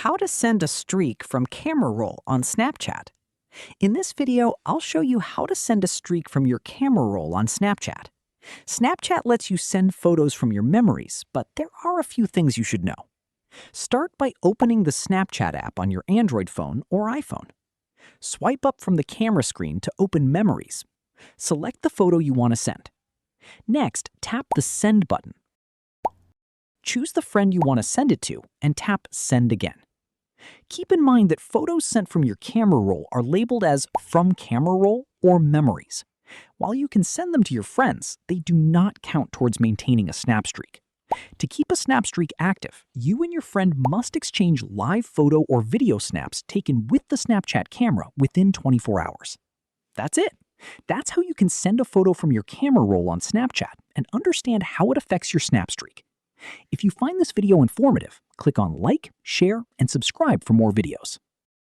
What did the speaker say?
How to send a streak from camera roll on Snapchat. In this video, I'll show you how to send a streak from your camera roll on Snapchat. Snapchat lets you send photos from your memories, but there are a few things you should know. Start by opening the Snapchat app on your Android phone or iPhone. Swipe up from the camera screen to open Memories. Select the photo you want to send. Next, tap the Send button. Choose the friend you want to send it to and tap Send again. Keep in mind that photos sent from your camera roll are labeled as From Camera Roll or Memories. While you can send them to your friends, they do not count towards maintaining a snap streak. To keep a snap streak active, you and your friend must exchange live photo or video snaps taken with the Snapchat camera within 24 hours. That's it. That's how you can send a photo from your camera roll on Snapchat and understand how it affects your snap streak. If you find this video informative, click on like, share, and subscribe for more videos.